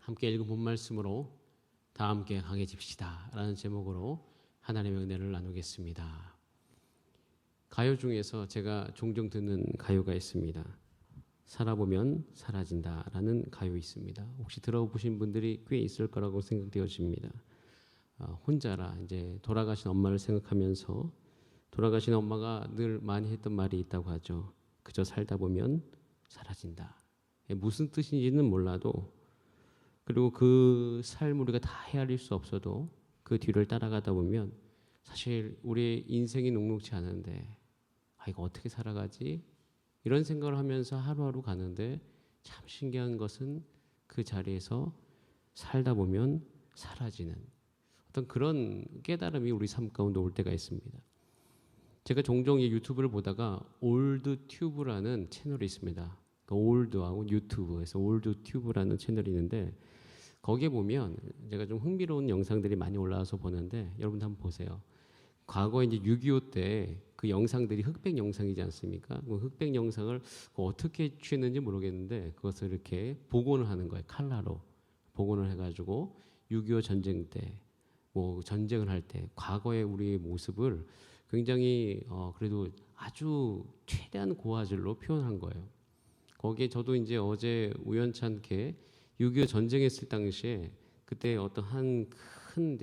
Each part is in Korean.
함께 읽은 본 말씀으로 다 함께 강해집시다 라는 제목으로 하나님의 은혜를 나누겠습니다. 가요 중에서 제가 종종 듣는 가요가 있습니다. 살아보면 사라진다 라는 가요 있습니다. 혹시 들어보신 분들이 꽤 있을 거라고 생각되어집니다. 혼자라 이제 돌아가신 엄마를 생각하면서 돌아가신 엄마가 늘 많이 했던 말이 있다고 하죠. 그저 살다 보면 사라진다. 무슨 뜻인지는 몰라도, 그리고 그 삶 우리가 다 헤아릴 수 없어도 그 뒤를 따라가다 보면 사실 우리의 인생이 녹록지 않은데 이거 어떻게 살아가지? 이런 생각을 하면서 하루하루 가는데 참 신기한 것은 그 자리에서 살다 보면 사라지는 어떤 그런 깨달음이 우리 삶 가운데 올 때가 있습니다. 제가 종종 이 유튜브를 보다가 올드튜브라는 채널이 있습니다. 그러니까 올드하고 유튜브에서 올드튜브라는 채널이 있는데 거기에 보면 제가 좀 흥미로운 영상들이 많이 올라와서 보는데 여러분도 한번 보세요. 과거에 이제 6.25 때 그 영상들이 흑백 영상이지 않습니까? 그 흑백 영상을 어떻게 취했는지 모르겠는데 그것을 이렇게 복원을 하는 거예요. 칼라로 복원을 해가지고 6.25 전쟁 때, 뭐 전쟁을 할 때 과거의 우리의 모습을 굉장히 그래도 아주 최대한 고화질로 표현한 거예요. 거기에 저도 이제 어제 우연찮게 6.25 전쟁했을 당시에 그때 어떤 한 큰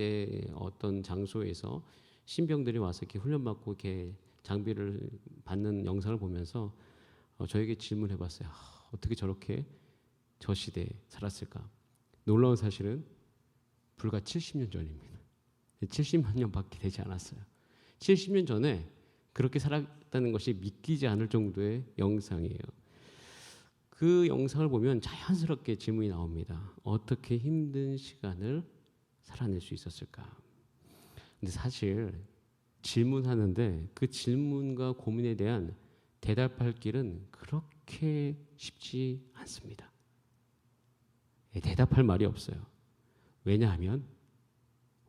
어떤 장소에서 신병들이 와서 이렇게 훈련받고 이렇게 장비를 받는 영상을 보면서 저에게 질문해봤어요. 어떻게 저렇게 저 시대에 살았을까? 놀라운 사실은 불과 70년 전입니다. 70만 년밖에 되지 않았어요. 70년 전에 그렇게 살았다는 것이 믿기지 않을 정도의 영상이에요. 그 영상을 보면 자연스럽게 질문이 나옵니다. 어떻게 힘든 시간을 살아낼 수 있었을까? 근데 사실 질문하는데 그 질문과 고민에 대한 대답할 길은 그렇게 쉽지 않습니다. 대답할 말이 없어요. 왜냐하면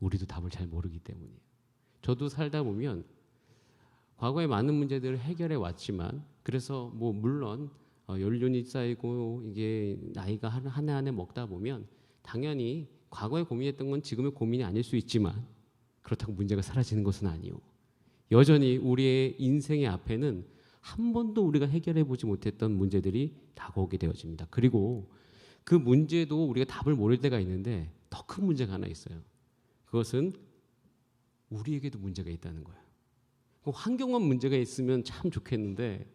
우리도 답을 잘 모르기 때문이에요. 저도 살다 보면 과거에 많은 문제들을 해결해 왔지만, 그래서 뭐 물론 연륜이 쌓이고 이게 나이가 한 해 한 해 먹다 보면 당연히 과거에 고민했던 건 지금의 고민이 아닐 수 있지만 그렇다고 문제가 사라지는 것은 아니요. 여전히 우리의 인생의 앞에는 한 번도 우리가 해결해 보지 못했던 문제들이 다가오게 되어집니다. 그리고 그 문제도 우리가 답을 모를 때가 있는데 더 큰 문제가 하나 있어요. 그것은 우리에게도 문제가 있다는 거예요. 환경만 문제가 있으면 참 좋겠는데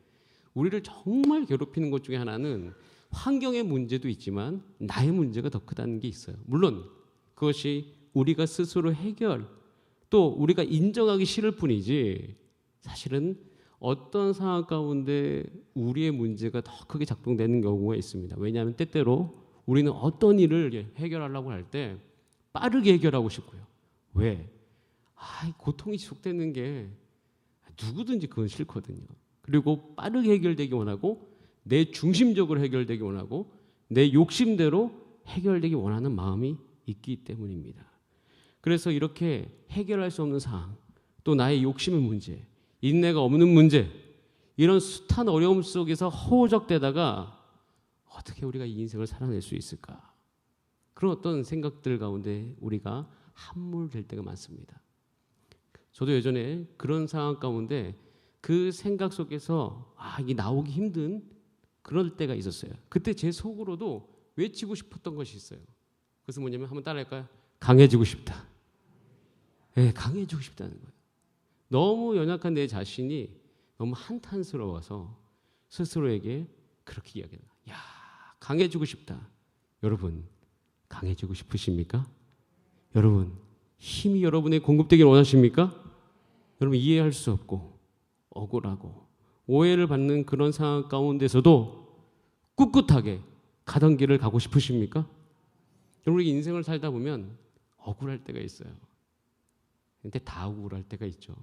우리를 정말 괴롭히는 것 중에 하나는 환경의 문제도 있지만 나의 문제가 더 크다는 게 있어요. 물론 그것이 우리가 스스로 해결, 또 우리가 인정하기 싫을 뿐이지 사실은 어떤 상황 가운데 우리의 문제가 더 크게 작동되는 경우가 있습니다. 왜냐하면 때때로 우리는 어떤 일을 해결하려고 할 때 빠르게 해결하고 싶고요. 왜? 고통이 지속되는 게 누구든지 그건 싫거든요. 그리고 빠르게 해결되기 원하고 내 중심적으로 해결되기 원하고 내 욕심대로 해결되기 원하는 마음이 있기 때문입니다. 그래서 이렇게 해결할 수 없는 상황, 또 나의 욕심의 문제, 인내가 없는 문제, 이런 숱한 어려움 속에서 허우적대다가 어떻게 우리가 이 인생을 살아낼 수 있을까? 그런 어떤 생각들 가운데 우리가 함몰될 때가 많습니다. 저도 예전에 그런 상황 가운데 그 생각 속에서 이게 나오기 힘든 그럴 때가 있었어요. 그때 제 속으로도 외치고 싶었던 것이 있어요. 그래서 뭐냐면 한번 따라할까요? 강해지고 싶다. 네, 강해지고 싶다는 거예요. 너무 연약한 내 자신이 너무 한탄스러워서 스스로에게 그렇게 이야기해요. 강해지고 싶다. 여러분, 강해지고 싶으십니까? 여러분, 힘이 여러분에게 공급되길 원하십니까? 여러분, 이해할 수 없고 억울하고 오해를 받는 그런 상황 가운데서도 꿋꿋하게 가던 길을 가고 싶으십니까? 여러분, 우리 인생을 살다 보면 억울할 때가 있어요. 근데 다 억울할 때가 있죠.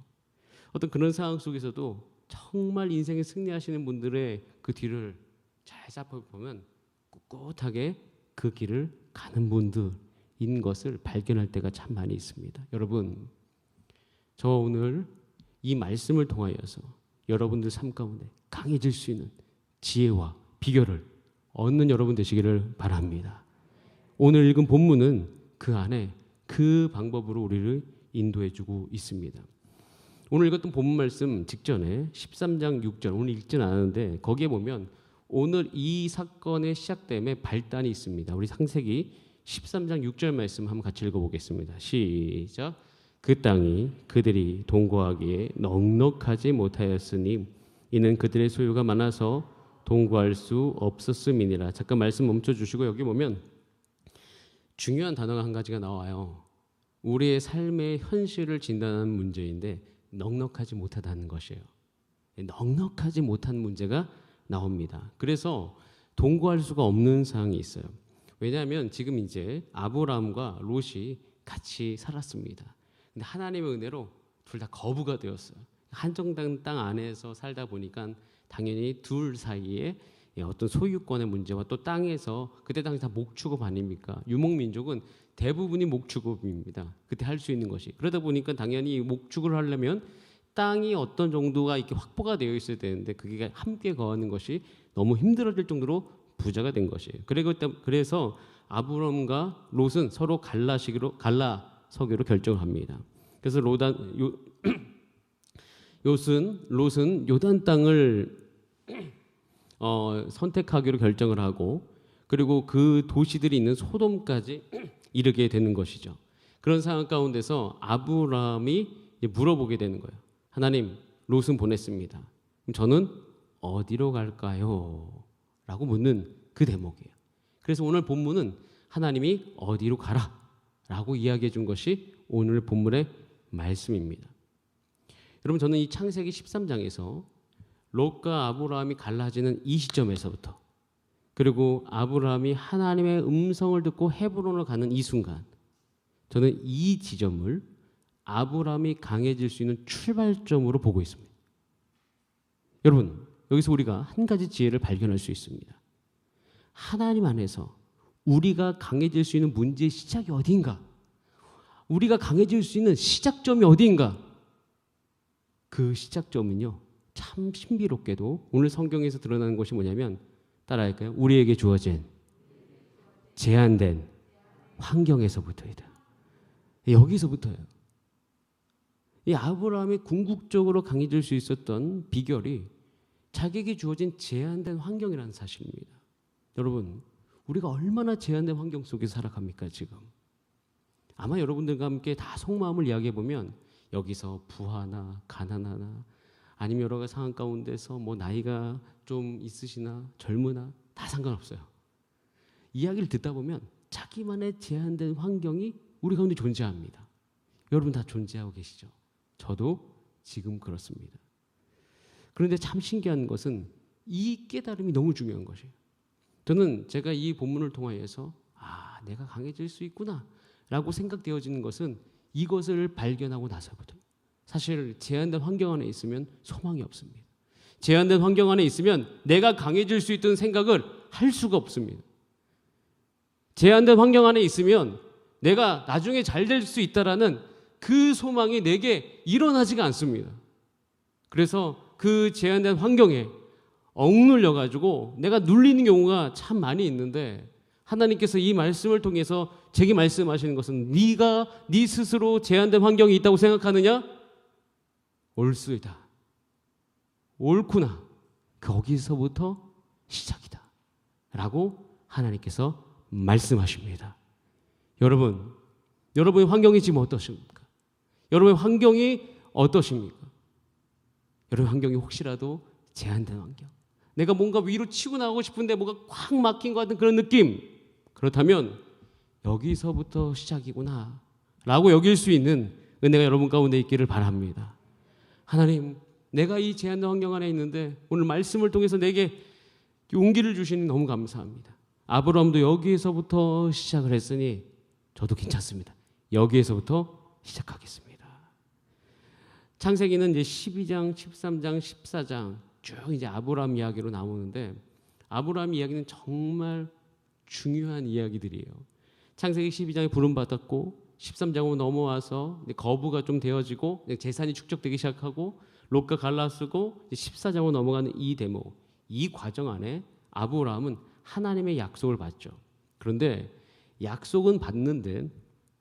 어떤 그런 상황 속에서도 정말 인생에 승리하시는 분들의 그 뒤를 잘 살펴보면 꿋꿋하게 그 길을 가는 분들인 것을 발견할 때가 참 많이 있습니다. 여러분, 저 오늘 이 말씀을 통하여서 여러분들 삶 가운데 강해질 수 있는 지혜와 비결을 얻는 여러분 되시기를 바랍니다. 오늘 읽은 본문은 그 안에 그 방법으로 우리를 인도해주고 있습니다. 오늘 읽었던 본문 말씀 직전에 13장 6절, 오늘 읽지는 않았는데 거기에 보면 오늘 이 사건의 시작됨에 발단이 있습니다. 우리 창세기 13장 6절 말씀 한번 같이 읽어보겠습니다. 시작. 그 땅이 그들이 동거하기에 넉넉하지 못하였으니 이는 그들의 소유가 많아서 동거할 수 없었음이니라. 잠깐 말씀 멈춰주시고 여기 보면 중요한 단어가 한 가지가 나와요. 우리의 삶의 현실을 진단하는 문제인데 넉넉하지 못하다는 것이에요. 넉넉하지 못한 문제가 나옵니다. 그래서 동거할 수가 없는 상황이 있어요. 왜냐하면 지금 이제 아브라함과 롯이 같이 살았습니다. 근데 하나님의 은혜로 둘 다 거부가 되었어요. 한정된 땅 안에서 살다 보니까 당연히 둘 사이에 어떤 소유권의 문제와 또 땅에서 그때 당시 다 목축업 아닙니까? 유목민족은 대부분이 목축업입니다. 그때 할 수 있는 것이. 그러다 보니까 당연히 목축을 하려면 땅이 어떤 정도가 이렇게 확보가 되어 있어야 되는데 그게 함께 거하는 것이 너무 힘들어질 정도로 부자가 된 것이에요. 그래서 아브람과 롯은 서로 갈라서기로 결정을 합니다. 그래서 롯은 요단 땅을 선택하기로 결정을 하고 그리고 그 도시들이 있는 소돔까지 이르게 되는 것이죠. 그런 상황 가운데서 아브라함이 물어보게 되는 거예요. 하나님, 롯은 보냈습니다. 그럼 저는 어디로 갈까요? 라고 묻는 그 대목이에요. 그래서 오늘 본문은 하나님이 어디로 가라 라고 이야기해 준 것이 오늘 본문의 말씀입니다. 여러분, 저는 이 창세기 13장에서 롯과 아브라함이 갈라지는 이 시점에서부터 그리고 아브라함이 하나님의 음성을 듣고 헤브론을 가는 이 순간 저는 이 지점을 아브라함이 강해질 수 있는 출발점으로 보고 있습니다. 여러분, 여기서 우리가 한 가지 지혜를 발견할 수 있습니다. 하나님 안에서 우리가 강해질 수 있는 문제의 시작이 어디인가? 우리가 강해질 수 있는 시작점이 어디인가? 그 시작점은요, 참 신비롭게도 오늘 성경에서 드러나는 것이 뭐냐면 따라할까요? 우리에게 주어진 제한된 환경에서부터이다. 여기서부터예요. 이 아브라함이 궁극적으로 강해질 수 있었던 비결이 자기에게 주어진 제한된 환경이라는 사실입니다. 여러분, 우리가 얼마나 제한된 환경 속에서 살아갑니까 지금? 아마 여러분들과 함께 다 속마음을 이야기해보면 여기서 부하나 가난하나 아니면 여러 가지 상황 가운데서 뭐 나이가 좀 있으시나 젊으나 다 상관없어요. 이야기를 듣다 보면 자기만의 제한된 환경이 우리 가운데 존재합니다. 여러분 다 존재하고 계시죠? 저도 지금 그렇습니다. 그런데 참 신기한 것은 이 깨달음이 너무 중요한 것이에요. 저는 제가 이 본문을 통하여서 내가 강해질 수 있구나 라고 생각되어지는 것은 이것을 발견하고 나서부터 사실 제한된 환경 안에 있으면 소망이 없습니다. 제한된 환경 안에 있으면 내가 강해질 수 있다는 생각을 할 수가 없습니다. 제한된 환경 안에 있으면 내가 나중에 잘 될 수 있다라는 그 소망이 내게 일어나지가 않습니다. 그래서 그 제한된 환경에 억눌려가지고 내가 눌리는 경우가 참 많이 있는데 하나님께서 이 말씀을 통해서 제게 말씀하시는 것은 네가 네 스스로 제한된 환경이 있다고 생각하느냐? 옳수이다. 옳구나. 거기서부터 시작이다. 라고 하나님께서 말씀하십니다. 여러분의 환경이 지금 어떠십니까? 여러분의 환경이 어떠십니까? 여러분의 환경이 혹시라도 제한된 환경, 내가 뭔가 위로 치고 나가고 싶은데 뭐가 꽉 막힌 것 같은 그런 느낌, 그렇다면 여기서부터 시작이구나 라고 여길 수 있는 은혜가 여러분 가운데 있기를 바랍니다. 하나님, 내가 이 제한된 환경 안에 있는데 오늘 말씀을 통해서 내게 용기를 주시니 너무 감사합니다. 아브라함도 여기에서부터 시작을 했으니 저도 괜찮습니다. 여기에서부터 시작하겠습니다. 창세기는 이제 12장, 13장, 14장 쭉 이제 아브라함 이야기로 나오는데 아브라함 이야기는 정말 중요한 이야기들이에요. 창세기 12장에 부름받았고 13장으로 넘어와서 거부가 좀 되어지고 재산이 축적되기 시작하고 롯과 갈라쓰고 14장으로 넘어가는 이 대목, 이 과정 안에 아브라함은 하나님의 약속을 받죠. 그런데 약속은 받는데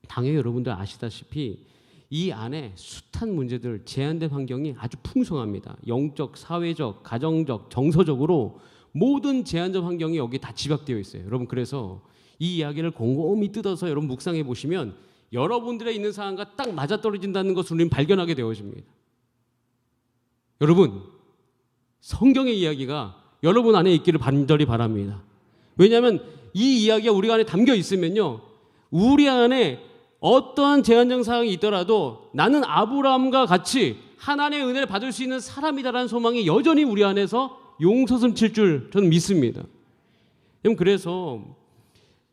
당연히 여러분들 아시다시피 이 안에 숱한 문제들, 제한된 환경이 아주 풍성합니다. 영적, 사회적, 가정적, 정서적으로 모든 제한적 환경이 여기 다 집약되어 있어요. 여러분, 그래서 이 이야기를 곰곰이 뜯어서 여러분 묵상해 보시면 여러분들의 있는 상황과 딱 맞아떨어진다는 것을 우리는 발견하게 되어집니다. 여러분, 성경의 이야기가 여러분 안에 있기를 간절히 바랍니다. 왜냐하면 이 이야기가 우리 안에 담겨 있으면요, 우리 안에 어떠한 제한적 상황이 있더라도 나는 아브라함과 같이 하나님의 은혜를 받을 수 있는 사람이다라는 소망이 여전히 우리 안에서 용솟음 칠 줄 저는 믿습니다. 그래서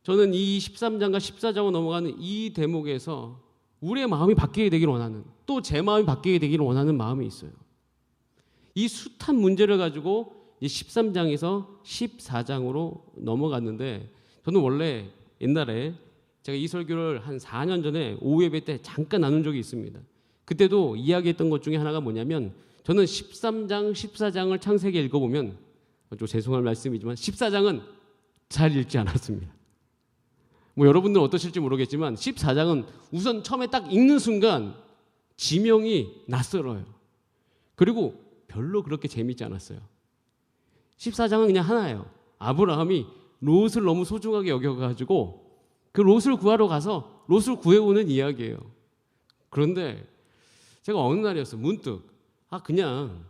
저는 이 13장과 14장으로 넘어가는 이 대목에서 우리의 마음이 바뀌게 되기를 원하는, 또 제 마음이 바뀌게 되기를 원하는 마음이 있어요. 이 숱한 문제를 가지고 13장에서 14장으로 넘어갔는데, 저는 원래 옛날에 제가 이 설교를 한 4년 전에 오후 예배 때 잠깐 나눈 적이 있습니다. 그때도 이야기했던 것 중에 하나가 뭐냐면, 저는 13장, 14장을 창세기 읽어보면, 좀 죄송한 말씀이지만 14장은 잘 읽지 않았습니다. 뭐 여러분들은 어떠실지 모르겠지만 14장은 우선 처음에 딱 읽는 순간 지명이 낯설어요. 그리고 별로 그렇게 재밌지 않았어요. 14장은 그냥 하나예요. 아브라함이 롯을 너무 소중하게 여겨가지고 그 롯을 구하러 가서 롯을 구해오는 이야기예요. 그런데 제가 어느 날이었어요. 문득 그냥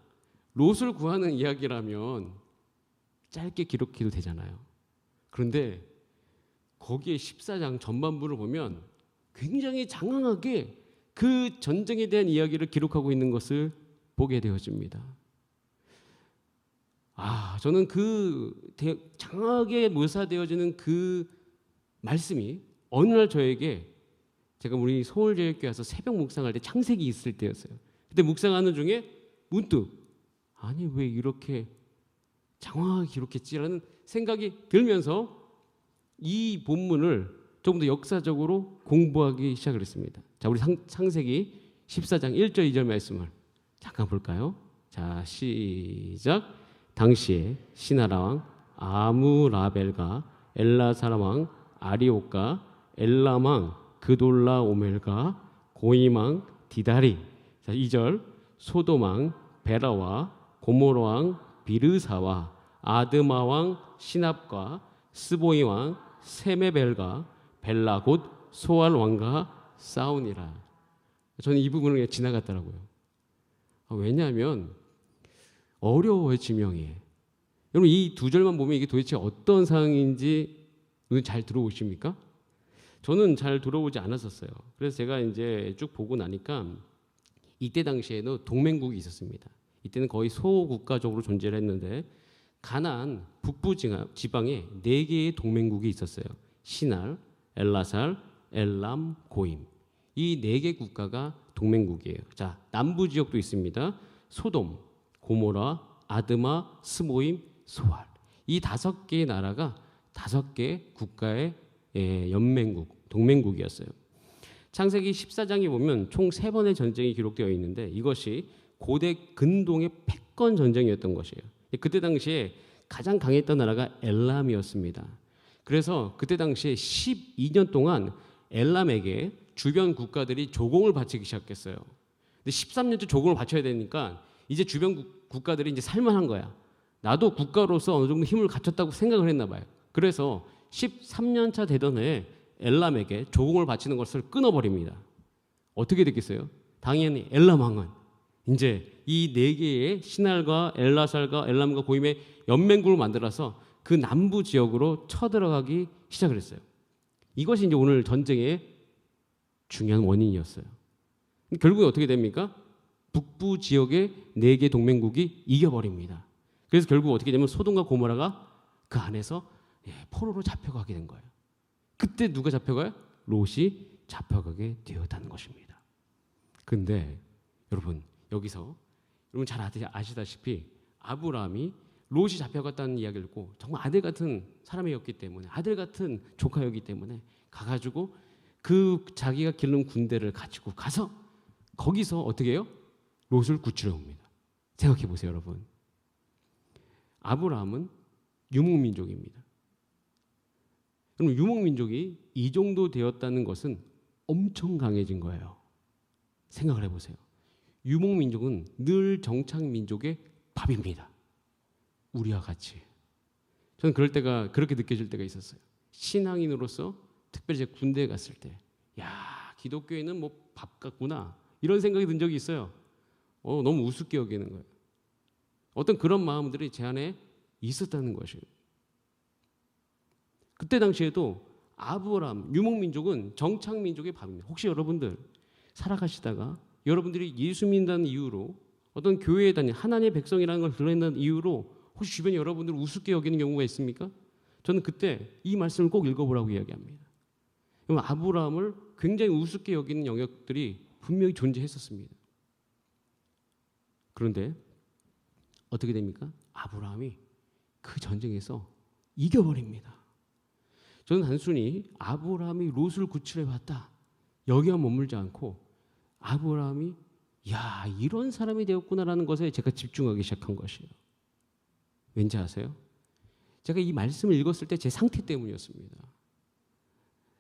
롯을 구하는 이야기라면 짧게 기록해도 되잖아요. 그런데 거기에 14장 전반부를 보면 굉장히 장황하게 그 전쟁에 대한 이야기를 기록하고 있는 것을 보게 되어집니다. 저는 그 장황하게 묘사되어지는 그 말씀이 어느 날 저에게, 제가 우리 서울제일교회 와서 새벽 묵상할 때 창세기 있을 때였어요. 그때 묵상하는 중에 문득 왜 이렇게 장황하게 기록했지라는 생각이 들면서 이 본문을 조금 더 역사적으로 공부하기 시작을 했습니다. 자, 우리 창세기 14장 1절 2절 말씀을 잠깐 볼까요? 자, 시작. 당시에 시나라 왕 아무라벨과 엘라사라 왕 아리옥과 엘람 왕 그돌라오멜과 고임 왕 디다리. 자, 2절. 소돔 왕 베라와 고모라 왕 비르사와 아드마 왕 시납과 스보이 왕 세메벨과 벨라 곧 소알 왕과 싸우니라. 저는 이 부분을 그냥 지나갔더라고요. 왜냐하면 어려워요, 지명이. 여러분, 이 두 절만 보면 이게 도대체 어떤 상황인지 잘 들어오십니까? 저는 잘 들어오지 않았었어요. 그래서 제가 이제 쭉 보고 나니까 이때 당시에는 동맹국이 있었습니다. 이때는 거의 소국가적으로 존재를 했는데 가나안 북부 지방에 4개의 동맹국이 있었어요. 시날, 엘라살, 엘람, 고임. 이 4개 국가가 동맹국이에요. 자, 남부 지역도 있습니다. 소돔, 고모라, 아드마, 스보임, 소알. 이 5개의 나라가 5개 국가의 연맹국, 동맹국이었어요. 창세기 14장에 보면 총 3번의 전쟁이 기록되어 있는데 이것이 고대 근동의 패권 전쟁이었던 것이에요. 그때 당시에 가장 강했던 나라가 엘람이었습니다. 그래서 그때 당시에 12년 동안 엘람에게 주변 국가들이 조공을 바치기 시작했어요. 근데 13년째 조공을 바쳐야 되니까 이제 주변 국가들이 이제 살만한 거야. 나도 국가로서 어느 정도 힘을 갖췄다고 생각을 했나 봐요. 그래서 13년차 되던 해에 엘람에게 조공을 바치는 것을 끊어버립니다. 어떻게 됐겠어요? 당연히 엘람 왕은 이제 이 4개의 시날과 엘라살과 엘람과 고임의 연맹국을 만들어서 그 남부 지역으로 쳐들어가기 시작을 했어요. 이것이 이제 오늘 전쟁의 중요한 원인이었어요. 결국에 어떻게 됩니까? 북부 지역의 4개 동맹국이 이겨버립니다. 그래서 결국 어떻게 되면 소돔과 고모라가 그 안에서 포로로 잡혀가게 된 거예요. 그때 누가 잡혀가요? 롯이 잡혀가게 되었다는 것입니다. 그런데 여러분, 여기서 여러분 잘 아시다시피 아브라함이 롯이 잡혀갔다는 이야기를 듣고 정말 아들 같은 사람이었기 때문에, 아들 같은 조카였기 때문에 가가지고 그 자기가 기른 군대를 가지고 가서 거기서 어떻게 해요? 롯을 구출해 옵니다. 생각해 보세요, 여러분. 아브라함은 유목민족입니다. 그럼 유목민족이 이 정도 되었다는 것은 엄청 강해진 거예요. 생각을 해보세요. 유목민족은 늘 정착민족의 밥입니다. 우리와 같이. 저는 그럴 때가 그렇게 느껴질 때가 있었어요. 신앙인으로서 특별히 제 군대에 갔을 때, 야, 기독교에는 뭐 밥 같구나 이런 생각이 든 적이 있어요. 너무 우습게 여기는 거예요. 어떤 그런 마음들이 제 안에 있었다는 것이에요. 그때 당시에도 아브라함, 유목민족은 정착민족의 밥입니다. 혹시 여러분들 살아가시다가 여러분들이 예수 믿는다는 이유로 어떤 교회에 다니 하나님의 백성이라는 걸 드러낸다는 이유로 혹시 주변에 여러분들을 우습게 여기는 경우가 있습니까? 저는 그때 이 말씀을 꼭 읽어보라고 이야기합니다. 아브라함을 굉장히 우습게 여기는 영역들이 분명히 존재했었습니다. 그런데 어떻게 됩니까? 아브라함이 그 전쟁에서 이겨버립니다. 저는 단순히 아브라함이 롯을 구출해 봤다 여기만 머물지 않고 아브라함이 야, 이런 사람이 되었구나라는 것에 제가 집중하기 시작한 것이에요. 왠지 아세요? 제가 이 말씀을 읽었을 때 제 상태 때문이었습니다.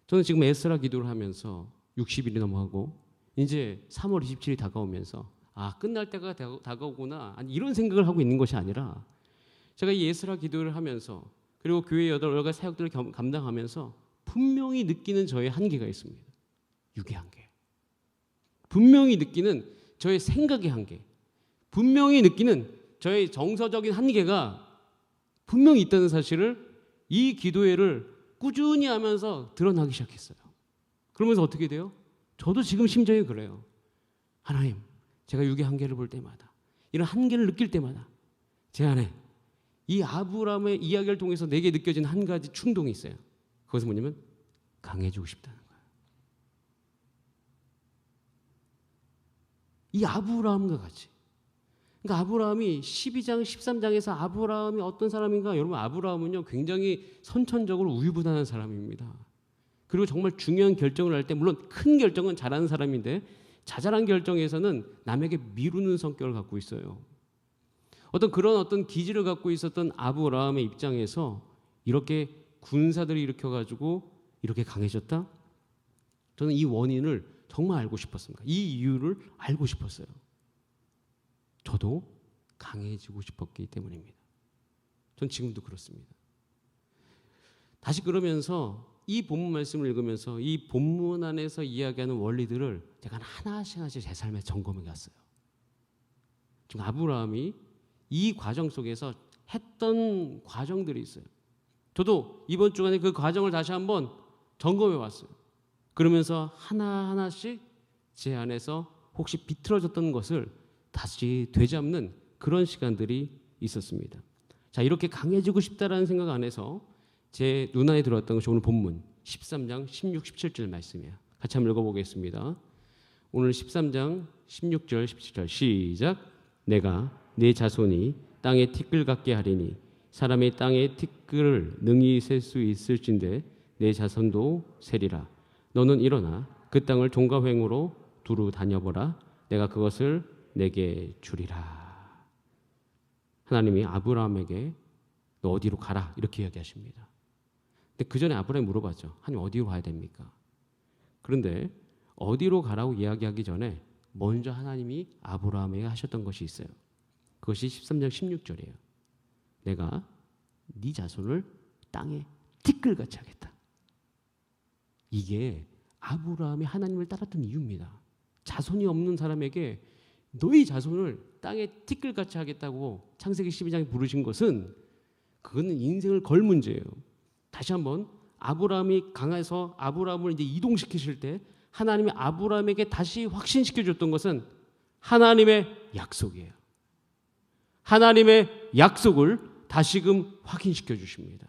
저는 지금 에스라 기도를 하면서 60일이 넘어가고 이제 3월 27일이 다가오면서 끝날 때가 다가오구나 이런 생각을 하고 있는 것이 아니라 제가 이 에스라 기도를 하면서 그리고 교회 여러 가지 사역들을 감당하면서 분명히 느끼는 저의 한계가 있습니다. 육의 한계. 분명히 느끼는 저의 생각의 한계. 분명히 느끼는 저의 정서적인 한계가 분명히 있다는 사실을 이 기도회를 꾸준히 하면서 드러나기 시작했어요. 그러면서 어떻게 돼요? 저도 지금 심정이 그래요. 하나님, 제가 육의 한계를 볼 때마다 이런 한계를 느낄 때마다 제 안에 이 아브라함의 이야기를 통해서 내게 느껴진 한 가지 충동이 있어요. 그것은 뭐냐면 강해지고 싶다는 거예요. 이 아브라함과 같이. 그러니까 아브라함이 12장, 13장에서 아브라함이 어떤 사람인가? 여러분, 아브라함은요 굉장히 선천적으로 우유부단한 사람입니다. 그리고 정말 중요한 결정을 할 때 물론 큰 결정은 잘하는 사람인데 자잘한 결정에서는 남에게 미루는 성격을 갖고 있어요. 어떤 기질을 갖고 있었던 아브라함의 입장에서 이렇게 군사들을 일으켜가지고 이렇게 강해졌다? 저는 이 원인을 정말 알고 싶었습니다. 이 이유를 알고 싶었어요. 저도 강해지고 싶었기 때문입니다. 전 지금도 그렇습니다. 다시 그러면서 이 본문 말씀을 읽으면서 이 본문 안에서 이야기하는 원리들을 제가 하나씩 제 삶에 점검해 갔어요. 지금 아브라함이 이 과정 속에서 했던 과정들이 있어요. 저도 이번 주간에 그 과정을 다시 한번 점검해 왔어요. 그러면서 하나하나씩 제 안에서 혹시 비틀어졌던 것을 다시 되잡는 그런 시간들이 있었습니다. 자, 이렇게 강해지고 싶다라는 생각 안에서 제 눈안에 들어왔던 것이 오늘 본문 13장 16, 17절 말씀이에요. 같이 한번 읽어보겠습니다. 오늘 13장 16절, 17절 시작. 내가 네 자손이 땅에 티끌 같게 하리니 사람이 땅에 티끌을 능히 셀 수 있을진데 내 자손도 세리라. 너는 일어나 그 땅을 종가횡으로 두루 다녀보라. 내가 그것을 내게 주리라. 하나님이 아브라함에게 너 어디로 가라 이렇게 이야기하십니다. 근데 그 전에 아브라함이 물어봤죠. 하나님 어디로 가야 됩니까? 그런데 어디로 가라고 이야기하기 전에 먼저 하나님이 아브라함에게 하셨던 것이 있어요. 그것이 13장 16절이에요. 내가 네 자손을 땅에 티끌같이 하겠다. 이게 아브라함이 하나님을 따랐던 이유입니다. 자손이 없는 사람에게 너희 자손을 땅에 티끌같이 하겠다고 창세기 12장에 부르신 것은 그거는 인생을 걸 문제예요. 다시 한번 아브라함이 강해서 아브라함을 이제 이동시키실 때 하나님이 아브라함에게 다시 확신시켜 줬던 것은 하나님의 약속이에요. 하나님의 약속을 다시금 확인시켜 주십니다.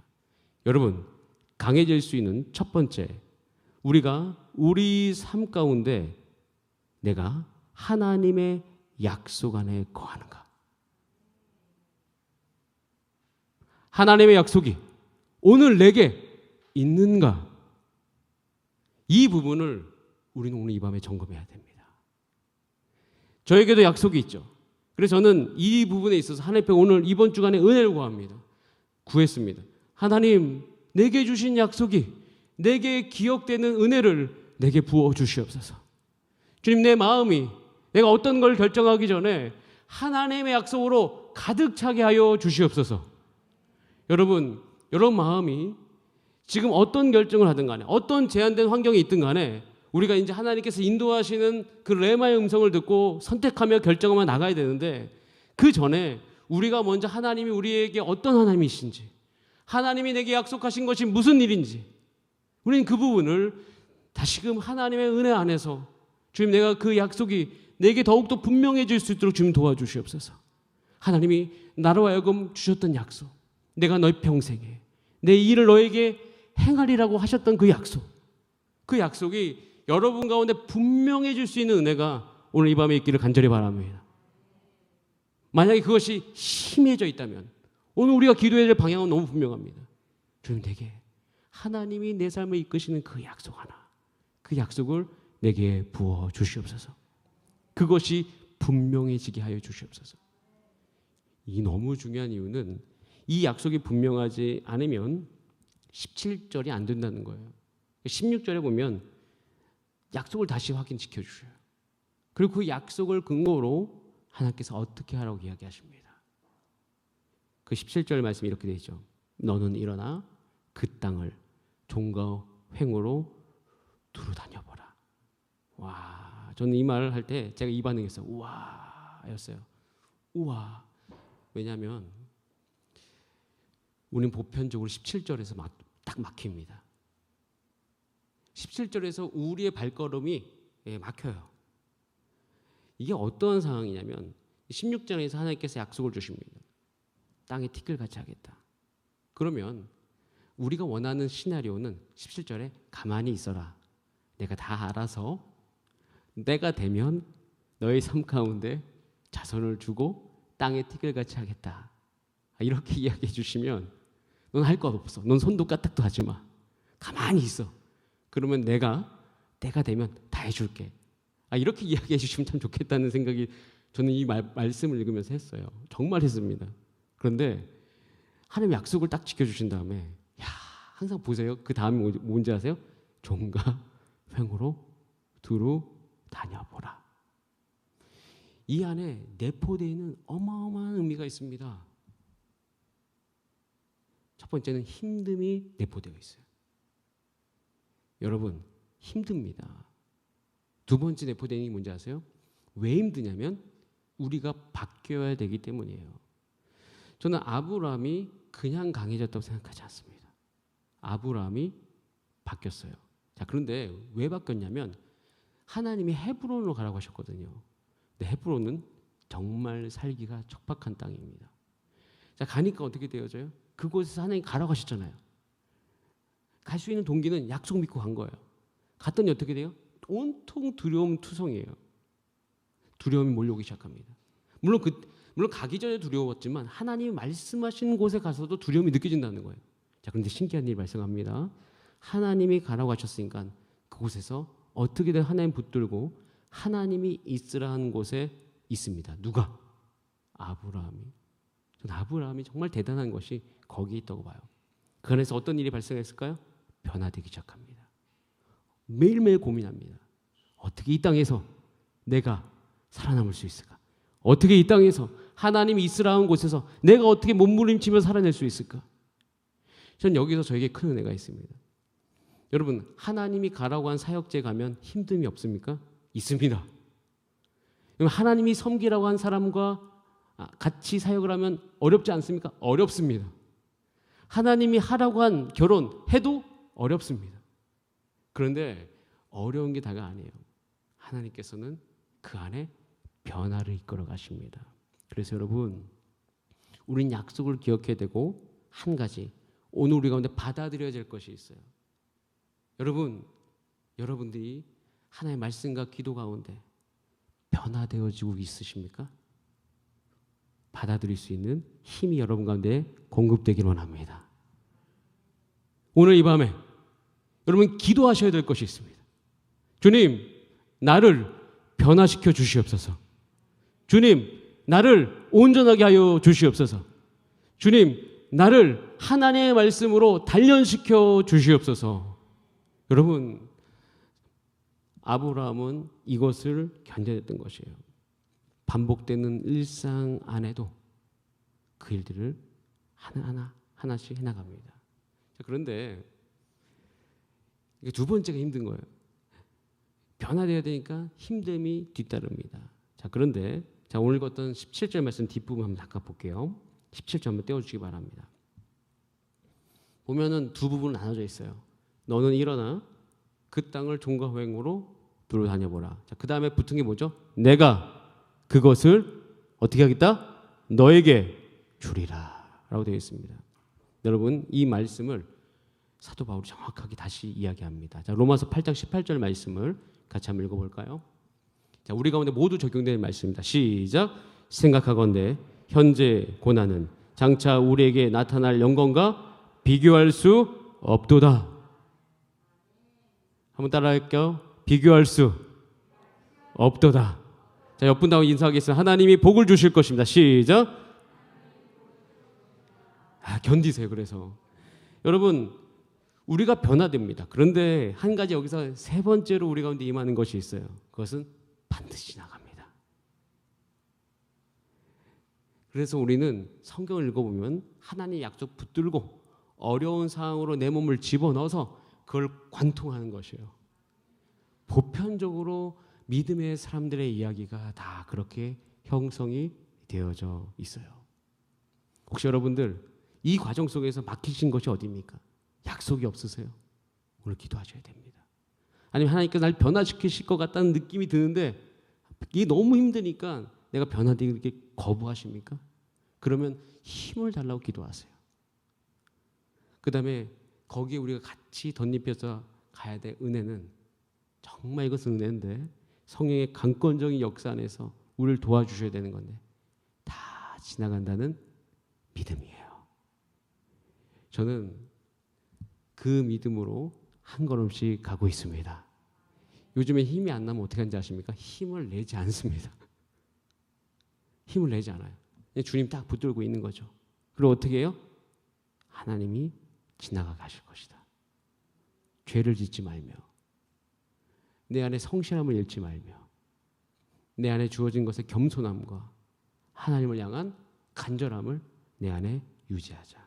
여러분, 강해질 수 있는 첫 번째, 우리가 우리 삶 가운데 내가 하나님의 약속 안에 거하는가? 하나님의 약속이 오늘 내게 있는가? 이 부분을 우리는 오늘 이 밤에 점검해야 됩니다. 저에게도 약속이 있죠. 그래서 저는 이 부분에 있어서 하나님 앞에 오늘 이번 주간에 은혜를 구합니다. 구했습니다. 하나님, 내게 주신 약속이 내게 기억되는 은혜를 내게 부어 주시옵소서. 주님, 내 마음이 내가 어떤 걸 결정하기 전에 하나님의 약속으로 가득 차게 하여 주시옵소서. 여러분 마음이 지금 어떤 결정을 하든 간에 어떤 제한된 환경에 있든 간에 우리가 이제 하나님께서 인도하시는 그 레마의 음성을 듣고 선택하며 결정하며 나가야 되는데, 그 전에 우리가 먼저 하나님이 우리에게 어떤 하나님이신지, 하나님이 내게 약속하신 것이 무슨 일인지, 우리는 그 부분을 다시금 하나님의 은혜 안에서 주님, 내가 그 약속이 내게 더욱더 분명해질 수 있도록 주님 도와주시옵소서. 하나님이 나로 하여금 주셨던 약속, 내가 너희 평생에 내 일을 너에게 행하리라고 하셨던 그 약속, 그 약속이 여러분 가운데 분명해질 수 있는 은혜가 오늘 이 밤에 있기를 간절히 바랍니다. 만약에 그것이 심해져 있다면 오늘 우리가 기도해야 될 방향은 너무 분명합니다. 주님, 내게 하나님이 내 삶을 이끄시는 그 약속 하나, 그 약속을 내게 부어 주시옵소서. 그것이 분명해지게 하여 주시옵소서. 이 너무 중요한 이유는 이 약속이 분명하지 않으면 17절이 안 된다는 거예요. 16절에 보면 약속을 다시 확인시켜 주셔요. 그리고 그 약속을 근거로 하나님께서 어떻게 하라고 이야기하십니다. 그 17절 말씀이 이렇게 되죠. 너는 일어나 그 땅을 종과 횡으로 두루 다녀보라. 와, 저는 이 말을 할 때 제가 이 반응했어요. 우와 였어요. 우와. 왜냐하면 우리는 보편적으로 17절에서 딱 막힙니다. 17절에서 우리의 발걸음이 막혀요. 이게 어떤 상황이냐면 16절에서 하나님께서 약속을 주십니다. 땅에 티끌같이 하겠다. 그러면 우리가 원하는 시나리오는 17절에 가만히 있어라. 내가 다 알아서 내가 되면 너의 삶 가운데 자손을 주고 땅에 티끌같이 하겠다. 이렇게 이야기해 주시면 넌 할 것 없어. 넌 손도 까딱도 하지 마. 가만히 있어. 그러면 내가 때가 되면 다 해줄게. 이렇게 이야기해 주시면 참 좋겠다는 생각이 저는 이 말씀을 읽으면서 했어요. 정말 했습니다. 그런데 하나님 약속을 딱 지켜주신 다음에 야, 항상 보세요. 그 다음이 뭔지 아세요? 종과 횡으로 두루 다녀보라. 이 안에 내포되어 있는 어마어마한 의미가 있습니다. 첫 번째는 힘듦이 내포되어 있어요. 여러분, 힘듭니다. 두 번째 내포된 게 뭔지 아세요? 왜 힘드냐면 우리가 바뀌어야 되기 때문이에요. 저는 아브라함이 그냥 강해졌다고 생각하지 않습니다. 아브라함이 바뀌었어요. 자, 그런데 왜 바뀌었냐면 하나님이 헤브론으로 가라고 하셨거든요. 근데 헤브론은 정말 살기가 척박한 땅입니다. 자, 가니까 어떻게 되어져요? 그곳에서 하나님 가라고 하셨잖아요. 갈 수 있는 동기는 약속 믿고 간 거예요. 갔더니 어떻게 돼요? 온통 두려움 투성이에요. 두려움이 몰려오기 시작합니다. 물론 가기 전에 두려웠지만 하나님이 말씀하신 곳에 가서도 두려움이 느껴진다는 거예요. 자, 그런데 신기한 일이 발생합니다. 하나님이 가라고 하셨으니까 그곳에서 어떻게든 하나님 붙들고 하나님이 있으라 한 곳에 있습니다. 누가? 아브라함이. 저는 아브라함이 정말 대단한 것이 거기에 있다고 봐요. 그 안에서 어떤 일이 발생했을까요? 변화되기 시작합니다. 매일매일 고민합니다. 어떻게 이 땅에서 내가 살아남을 수 있을까? 어떻게 이 땅에서 하나님이 있으라 한 곳에서 내가 어떻게 몸부림치며 살아낼 수 있을까? 전 여기서 저에게 큰 은혜가 있습니다. 여러분, 하나님이 가라고 한 사역지에 가면 힘듦이 없습니까? 있습니다. 하나님이 섬기라고 한 사람과 같이 사역을 하면 어렵지 않습니까? 어렵습니다. 하나님이 하라고 한 결혼해도 어렵습니다. 그런데 어려운 게 다가 아니에요. 하나님께서는 그 안에 변화를 이끌어 가십니다. 그래서 여러분, 우린 약속을 기억해야 되고 한 가지 오늘 우리 가운데 받아들여야 될 것이 있어요. 여러분들이 하나님의 말씀과 기도 가운데 변화되어지고 있으십니까? 받아들일 수 있는 힘이 여러분 가운데 공급되길 원합니다. 오늘 이 밤에 여러분 기도하셔야 될 것이 있습니다. 주님, 나를 변화시켜 주시옵소서. 주님, 나를 온전하게 하여 주시옵소서. 주님, 나를 하나님의 말씀으로 단련시켜 주시옵소서. 여러분, 아브라함은 이것을 견뎌냈던 것이에요. 반복되는 일상 안에도 그 일들을 하나씩 해나갑니다. 그런데 이게 두 번째가 힘든 거예요. 변화되어야 되니까 힘듦이 뒤따릅니다. 자, 그런데 오늘 읽었던 17절 말씀 뒷부분 한번 잠깐 볼게요. 17절 한번 떼어주시기 바랍니다. 보면은 두 부분 나눠져 있어요. 너는 일어나 그 땅을 종과 후행으로 두루 다녀보라. 자, 그 다음에 붙은 게 뭐죠? 내가 그것을 어떻게 하겠다? 너에게 주리라 라고 되어 있습니다. 여러분, 이 말씀을 사도 바울이 정확하게 다시 이야기합니다. 자, 로마서 8장 18절 말씀을 같이 한번 읽어볼까요? 자, 우리 가운데 모두 적용되는 말씀입니다. 시작. 생각하건대 현재 고난은 장차 우리에게 나타날 영광과 비교할 수 없도다. 한번 따라할게요. 비교할 수 없도다. 자, 옆분하고 인사하겠습니다. 하나님이 복을 주실 것입니다. 시작. 견디세요. 그래서 여러분, 우리가 변화됩니다. 그런데 한 가지 여기서 세 번째로 우리 가운데 임하는 것이 있어요. 그것은 반드시 나갑니다. 그래서 우리는 성경을 읽어보면 하나님의 약속 붙들고 어려운 상황으로 내 몸을 집어넣어서 그걸 관통하는 것이에요. 보편적으로 믿음의 사람들의 이야기가 다 그렇게 형성이 되어져 있어요. 혹시 여러분들 이 과정 속에서 막히신 것이 어디입니까? 약속이 없으세요? 오늘 기도하셔야 됩니다. 아니면 하나님께서 날 변화시키실 것 같다는 느낌이 드는데 이게 너무 힘드니까 내가 변화되게 거부하십니까? 그러면 힘을 달라고 기도하세요. 그 다음에 거기에 우리가 같이 덧입혀서 가야 될 은혜는 정말 이것은 은혜인데 성령의 강권적인 역사 안에서 우리를 도와주셔야 되는 건데 다 지나간다는 믿음이에요. 저는 그 믿음으로 한 걸음씩 가고 있습니다. 요즘에 힘이 안 나면 어떻게 하는지 아십니까? 힘을 내지 않습니다. 힘을 내지 않아요. 그냥 주님 딱 붙들고 있는 거죠. 그리고 어떻게 해요? 하나님이 지나가 가실 것이다. 죄를 짓지 말며 내 안에 성실함을 잃지 말며 내 안에 주어진 것의 겸손함과 하나님을 향한 간절함을 내 안에 유지하자.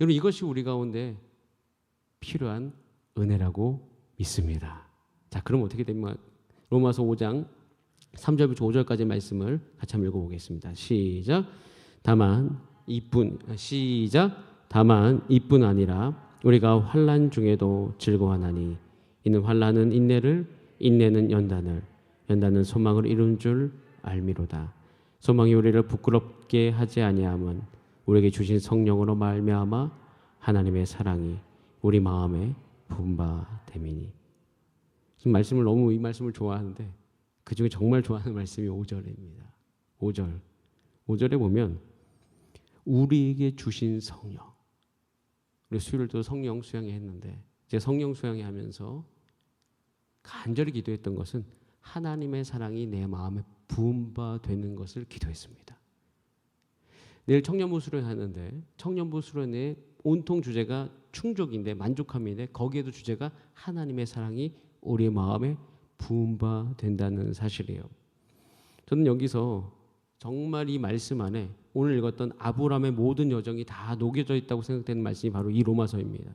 여러분, 이것이 우리 가운데 필요한 은혜라고 믿습니다. 자, 그럼 어떻게 됩니까? 로마서 5장 3절부터 5절까지 말씀을 같이 한번 읽어보겠습니다. 시작. 다만 이뿐 아니라 우리가 환난 중에도 즐거워하나니 이는 환난은 인내를, 인내는 연단을, 연단은 소망을 이룬 줄 알미로다. 소망이 우리를 부끄럽게 하지 아니함은 우리에게 주신 성령으로 말미암아 하나님의 사랑이 우리 마음에 부은 바 됨이니. 이 말씀을 좋아하는데 그 중에 정말 좋아하는 말씀이 5절입니다. 5절에 보면 우리에게 주신 성령. 우리 수요일도 성령 수양회 했는데 제가 성령 수양회 하면서 간절히 기도했던 것은 하나님의 사랑이 내 마음에 부은 바 되는 것을 기도했습니다. 내일 청년부 수련 하는데 청년부 수련의 온통 주제가 충족인데 만족함인데 거기에도 주제가 하나님의 사랑이 우리의 마음에 부은 바 된다는 사실이에요. 저는 여기서 정말 이 말씀 안에 오늘 읽었던 아브라함의 모든 여정이 다 녹여져 있다고 생각되는 말씀이 바로 이 로마서입니다.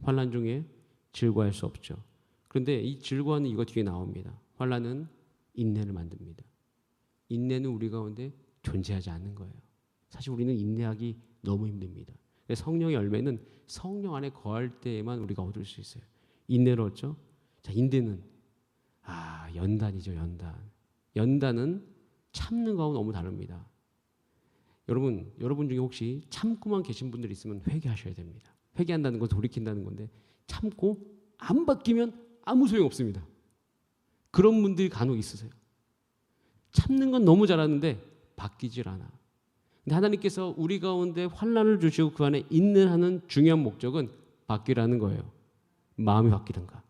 환난 중에 즐거워할 수 없죠. 그런데 이 즐거워하는 이거 뒤에 나옵니다. 환난은 인내를 만듭니다. 인내는 우리 가운데 존재하지 않는 거예요. 사실 우리는 인내하기 너무 힘듭니다. 성령의 열매는 성령 안에 거할 때에만 우리가 얻을 수 있어요. 인내를 얻죠. 자, 인내는 연단이죠. 연단은 참는 거하고 너무 다릅니다. 여러분 중에 혹시 참고만 계신 분들 있으면 회개하셔야 됩니다. 회개한다는 건 돌이킨다는 건데 참고 안 바뀌면 아무 소용 없습니다. 그런 분들이 간혹 있으세요. 참는 건 너무 잘하는데 바뀌질 않아. 근데 하나님께서 우리 가운데 환난을 주시고 그 안에 인내하는 중요한 목적은 바뀌라는 거예요. 마음이 바뀌던가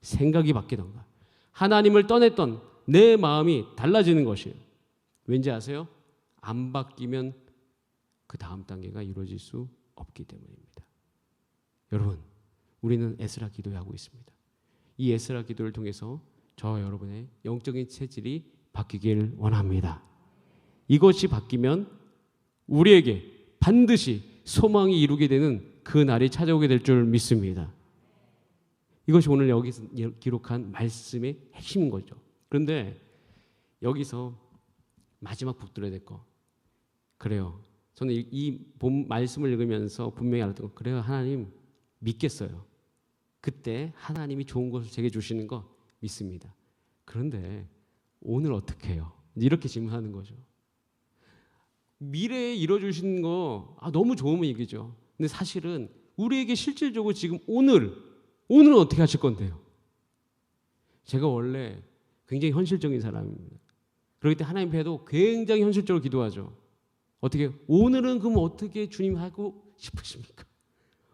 생각이 바뀌던가 하나님을 떠냈던 내 마음이 달라지는 것이에요. 왠지 아세요? 안 바뀌면 그 다음 단계가 이루어질 수 없기 때문입니다. 여러분, 우리는 에스라 기도에 하고 있습니다. 이 에스라 기도를 통해서 저와 여러분의 영적인 체질이 바뀌길 원합니다. 이것이 바뀌면 우리에게 반드시 소망이 이루게 되는 그 날이 찾아오게 될 줄 믿습니다. 이것이 오늘 여기서 기록한 말씀의 핵심인 거죠. 그런데 여기서 마지막 붙들어야 될 거, 그래요. 저는 이 본 말씀을 읽으면서 분명히 알았던 거, 그래요. 하나님 믿겠어요. 그때 하나님이 좋은 것을 제게 주시는 거 믿습니다. 그런데 오늘 어떻게 해요? 이렇게 질문하는 거죠. 미래에 이루어주시는 거 너무 좋으면 얘기죠. 근데 사실은 우리에게 실질적으로 지금 오늘은 어떻게 하실 건데요? 제가 원래 굉장히 현실적인 사람입니다. 그렇기 때문에 하나님 앞에도 굉장히 현실적으로 기도하죠. 어떻게 오늘은 그럼 어떻게 주님 하고 싶으십니까?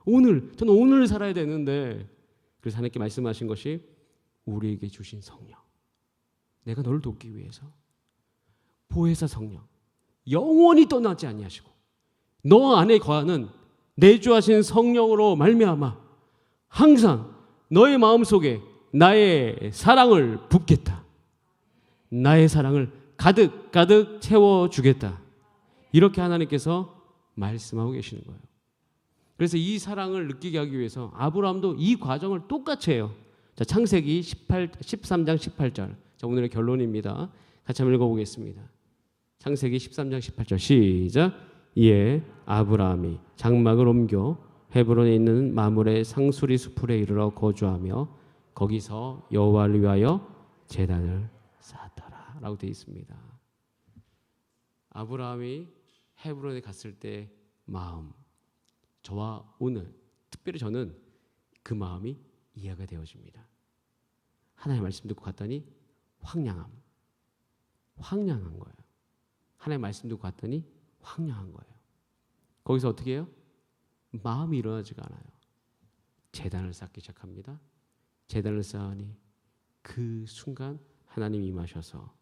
저는 오늘 살아야 되는데, 그래서 하나님께 말씀하신 것이 우리에게 주신 성령, 내가 너를 돕기 위해서 보혜사 성령 영원히 떠나지 아니하시고 너 안에 거하는 내주하신 성령으로 말미암아 항상 너의 마음속에 나의 사랑을 붓겠다. 나의 사랑을 가득 가득 채워주겠다. 이렇게 하나님께서 말씀하고 계시는 거예요. 그래서 이 사랑을 느끼게 하기 위해서 아브라함도 이 과정을 똑같이 해요. 자, 창세기 13장 18절. 자, 오늘의 결론입니다. 같이 한번 읽어보겠습니다. 창세기 13장 18절 시작. 이에 아브라함이 장막을 옮겨 헤브론에 있는 마므레 상수리 수풀에 이르러 거주하며 거기서 여호와를 위하여 제단을 쌓았더라 라고 되어 있습니다. 아브라함이 헤브론에 갔을 때 마음, 저와 오늘 특별히 저는 그 마음이 이해가 되어집니다. 하나님의 말씀 듣고 갔더니 황량한 거예요. 하나님의 말씀 듣고 갔더니 황량한 거예요. 거기서 어떻게 해요? 마음이 일어나지가 않아요. 제단을 쌓기 시작합니다. 제단을 쌓으니 그 순간 하나님이 임하셔서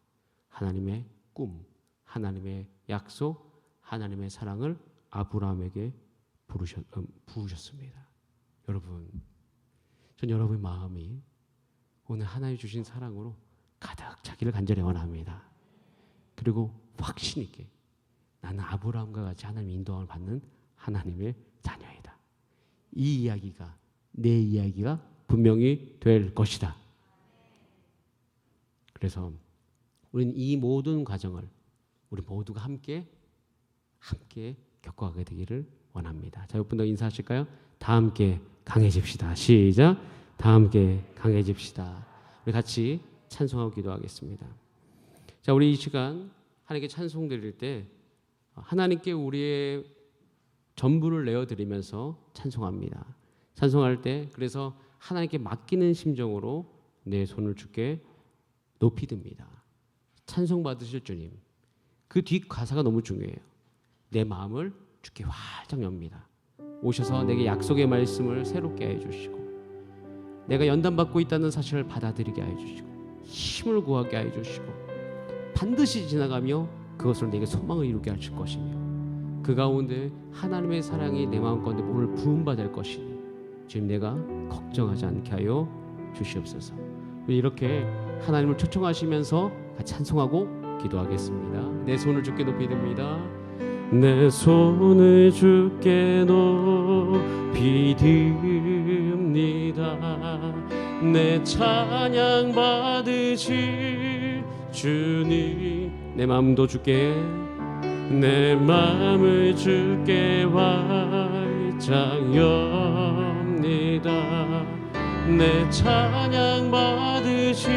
하나님의 꿈, 하나님의 약속, 하나님의 사랑을 아브라함에게 부으셨습니다. 여러분, 전 여러분의 마음이 오늘 하나님 주신 사랑으로 가득 차기를 간절히 원합니다. 그리고 확신 있게 나는 아브라함과 같이 하나님의 인도함을 받는 하나님의 자녀이다. 이 이야기가 내 이야기가 분명히 될 것이다. 그래서 우리는 이 모든 과정을 우리 모두가 함께 겪어가게 되기를 원합니다. 자, 여러분도 인사하실까요? 다 함께 강해집시다. 시작. 다 함께 강해집시다. 우리 같이 찬송하고 기도하겠습니다. 자, 우리 이 시간 하나님께 찬송 드릴 때 하나님께 우리의 전부를 내어드리면서 찬송합니다. 찬송할 때 그래서 하나님께 맡기는 심정으로 내 손을 주께 높이 듭니다. 찬송 받으실 주님, 그 뒷 가사가 너무 중요해요. 내 마음을 주께 활짝 엽니다. 오셔서 내게 약속의 말씀을 새롭게 해주시고 내가 연단받고 있다는 사실을 받아들이게 해주시고 힘을 구하게 해주시고 반드시 지나가며 그것을 내게 소망을 이루게 하실 것이며 그 가운데 하나님의 사랑이 내 마음 가운데 오늘 부음받을 것이니 지금 내가 걱정하지 않게 하여 주시옵소서. 이렇게 하나님을 초청하시면서 같이 찬송하고 기도하겠습니다. 내 손을 주께 높이 듭니다. 내 손을 주께 높이 듭니다. 내 찬양 받으실 주님, 내 마음도 주께, 내 마음을 주께 활짝 엽니다. 내 찬양 받으실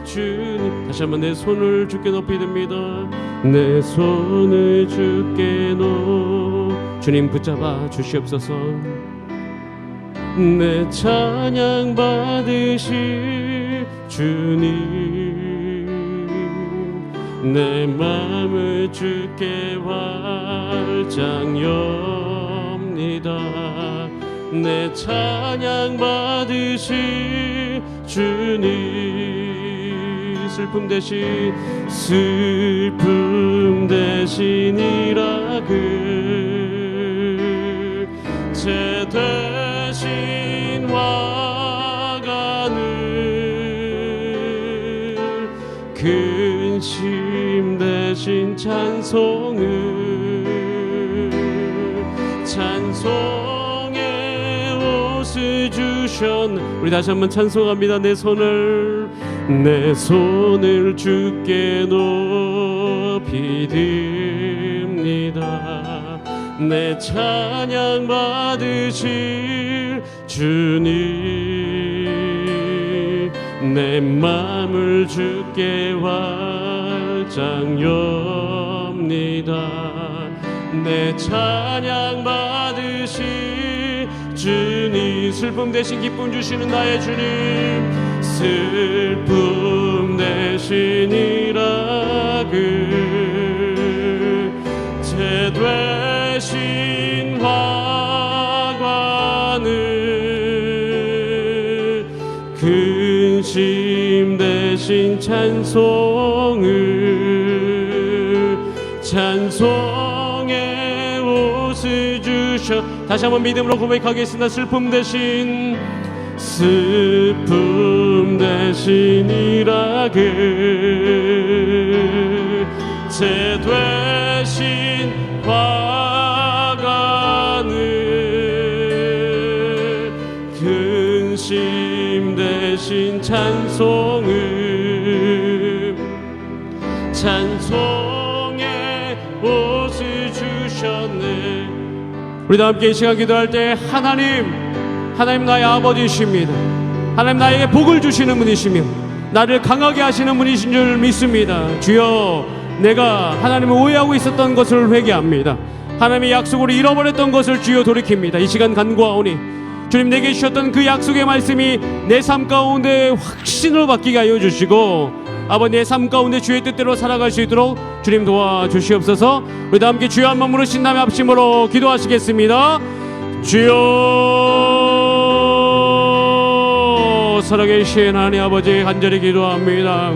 주님, 다시 한번 내 손을 주께 높이 듭니다. 내 손을 주께 주님 붙잡아 주시옵소서. 내 찬양 받으실 주님, 내 마음을 주께 활짝 엽니다. 내 찬양 받으실 주님, 슬픔 대신이라 그 제 대신 근심 대신 찬송의 옷을 주셨네. 우리 다시 한번 찬송합니다. 내 손을 주께 높이 듭니다. 내 찬양 받으실 주님, 내 맘을 주께 활짝 엽니다. 내 찬양 받으실 주님, 슬픔 대신 기쁨 주시는 나의 주님, 슬픔 대신 일하그 제 되신 화관을 근심 대신 찬송의 옷을 주셔. 다시 한번 믿음으로 고백하겠습니다. 슬픔 대신 일하그 제 되신 화관을 근심 대신 찬송의 옷을 주셨네. 우리 다 함께 이 시간 기도할 때 하나님 나의 아버지이십니다. 하나님 나에게 복을 주시는 분이시며 나를 강하게 하시는 분이신 줄 믿습니다. 주여, 내가 하나님을 오해하고 있었던 것을 회개합니다. 하나님의 약속으로 잃어버렸던 것을 주여 돌이킵니다. 이 시간 간구하오니 주님, 내게 주셨던 그 약속의 말씀이 내 삶 가운데 확신으로 바뀌게 하여 주시고, 아버지, 내 삶 가운데 주의 뜻대로 살아갈 수 있도록 주님 도와주시옵소서. 우리 다 함께 주여 한 마음으로 신남의 합심으로 기도하시겠습니다. 주여, 살아계신 하나님 아버지, 간절히 기도합니다.